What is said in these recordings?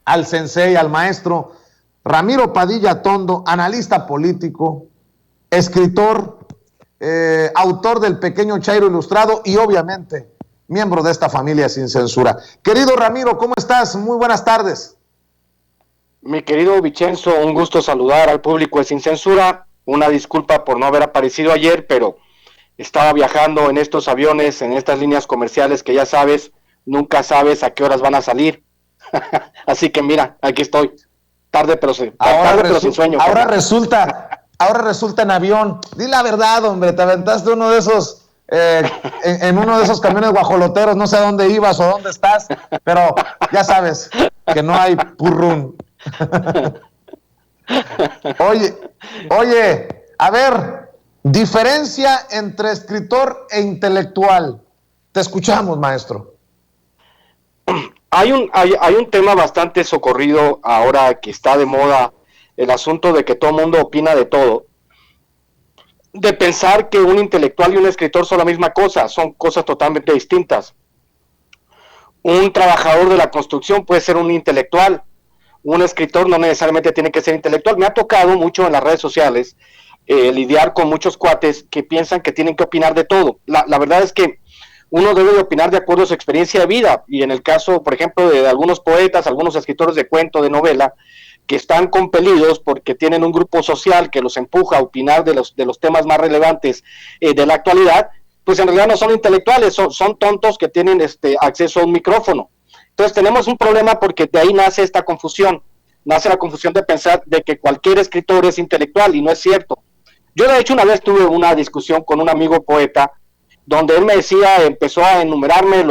al sensei, al maestro Ramiro Padilla Tondo, analista político, escritor, autor del Pequeño Chairo Ilustrado y obviamente miembro de esta familia Sin Censura. Querido Ramiro, ¿cómo estás? Muy buenas tardes. Mi querido Vicenzo, un gusto saludar al público de Sin Censura. Una disculpa por no haber aparecido ayer, pero estaba viajando en estos aviones, en estas líneas comerciales que ya sabes, nunca sabes a qué horas van a salir. Así que mira, aquí estoy. Tarde pero sin sueño. Ahora resulta en avión. Di la verdad, hombre, te aventaste uno de esos en uno de esos camiones guajoloteros, no sé a dónde ibas o dónde estás, pero ya sabes que no hay purrún. Oye, a ver, diferencia entre escritor e intelectual. Te escuchamos, maestro. Hay un tema bastante socorrido ahora que está de moda, el asunto de que todo el mundo opina de todo, de pensar que un intelectual y un escritor son la misma cosa, son cosas totalmente distintas. Un trabajador de la construcción puede ser un intelectual, un escritor no necesariamente tiene que ser intelectual. Me ha tocado mucho en las redes sociales lidiar con muchos cuates que piensan que tienen que opinar de todo. La verdad es que uno debe de opinar de acuerdo a su experiencia de vida, y en el caso, por ejemplo, de algunos poetas, algunos escritores de cuento, de novela, que están compelidos porque tienen un grupo social que los empuja a opinar de los temas más relevantes de la actualidad, pues en realidad no son intelectuales, son tontos que tienen acceso a un micrófono. Entonces tenemos un problema porque de ahí nace esta confusión, nace la confusión de pensar de que cualquier escritor es intelectual, y no es cierto. Yo de hecho una vez tuve una discusión con un amigo poeta, donde él me decía, empezó a enumerarme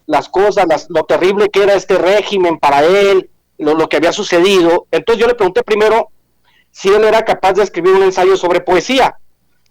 las cosas, lo terrible que era este régimen para él, lo que había sucedido. Entonces yo le pregunté primero si él era capaz de escribir un ensayo sobre poesía.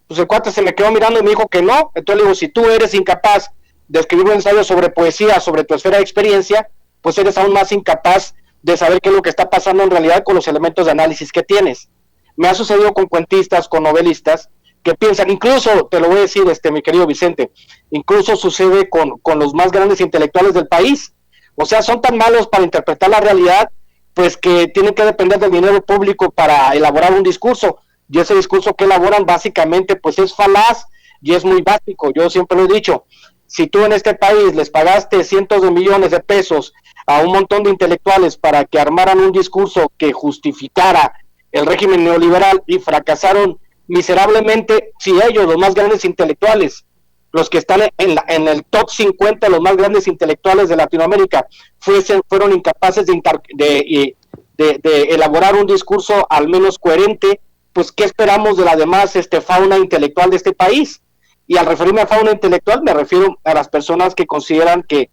Pues el cuate se me quedó mirando y me dijo que no. Entonces le digo, si tú eres incapaz de escribir un ensayo sobre poesía, sobre tu esfera de experiencia, pues eres aún más incapaz de saber qué es lo que está pasando en realidad con los elementos de análisis que tienes. Me ha sucedido con cuentistas, con novelistas, que piensan, incluso, te lo voy a decir, mi querido Vicente, incluso sucede con los más grandes intelectuales del país. O sea, son tan malos para interpretar la realidad, pues que tienen que depender del dinero público para elaborar un discurso, y ese discurso que elaboran básicamente pues es falaz y es muy básico. Yo siempre lo he dicho, si tú en este país les pagaste cientos de millones de pesos a un montón de intelectuales para que armaran un discurso que justificara el régimen neoliberal y fracasaron miserablemente, si ellos, los más grandes intelectuales, los que están en el top 50 los más grandes intelectuales de Latinoamérica, fueron incapaces de elaborar un discurso al menos coherente, pues ¿qué esperamos de la demás fauna intelectual de este país? Y al referirme a fauna intelectual me refiero a las personas que consideran que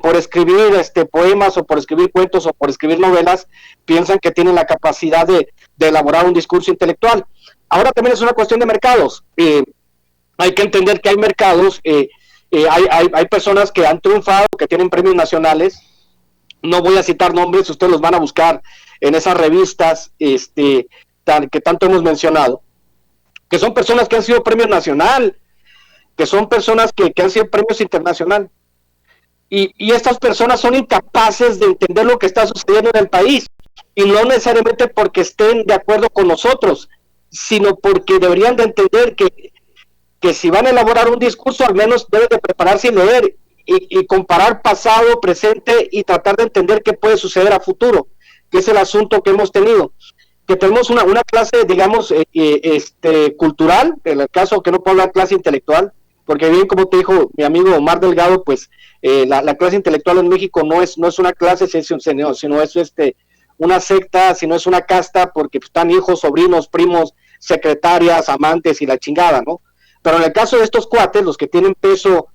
por escribir poemas o por escribir cuentos o por escribir novelas piensan que tienen la capacidad de elaborar un discurso intelectual. Ahora también es una cuestión de mercados. Hay que entender que hay mercados, hay personas que han triunfado, que tienen premios nacionales. No voy a citar nombres, ustedes los van a buscar en esas revistas que tanto hemos mencionado, que son personas que han sido premios nacional, que son personas que han sido premios internacional. Y estas personas son incapaces de entender lo que está sucediendo en el país, y no necesariamente porque estén de acuerdo con nosotros, sino porque deberían de entender que si van a elaborar un discurso, al menos deben de prepararse y leer, y comparar pasado, presente, y tratar de entender qué puede suceder a futuro, que es el asunto que hemos tenido. Que tenemos una clase, digamos, cultural, en el caso que no puedo hablar clase intelectual, porque bien como te dijo mi amigo Omar Delgado, pues la clase intelectual en México no es una clase, sino es una secta, sino es una casta, porque están hijos, sobrinos, primos, secretarias, amantes y la chingada, ¿no? Pero en el caso de estos cuates, los que tienen peso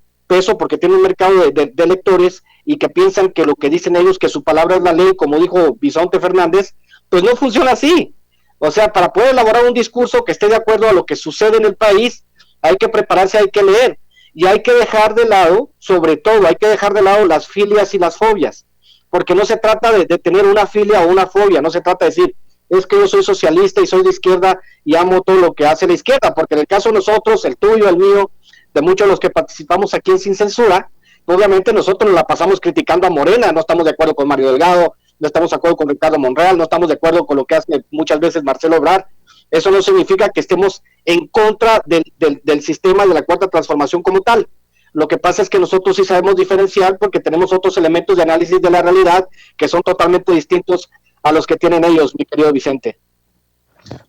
porque tienen un mercado de lectores y que piensan que lo que dicen ellos, que su palabra es la ley, como dijo Vicente Fernández, pues no funciona así. O sea, para poder elaborar un discurso que esté de acuerdo a lo que sucede en el país, hay que prepararse, hay que leer, y hay que dejar de lado, sobre todo, hay que dejar de lado las filias y las fobias, porque no se trata de tener una filia o una fobia, no se trata de decir, es que yo soy socialista y soy de izquierda y amo todo lo que hace la izquierda, porque en el caso de nosotros, el tuyo, el mío, de muchos de los que participamos aquí en Sin Censura, obviamente nosotros nos la pasamos criticando a Morena, no estamos de acuerdo con Mario Delgado, no estamos de acuerdo con Ricardo Monreal, no estamos de acuerdo con lo que hace muchas veces Marcelo Ebrard. Eso no significa que estemos en contra del sistema de la Cuarta Transformación como tal. Lo que pasa es que nosotros sí sabemos diferenciar porque tenemos otros elementos de análisis de la realidad que son totalmente distintos a los que tienen ellos, mi querido Vicente.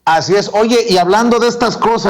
Así es. Oye, y hablando de estas cosas,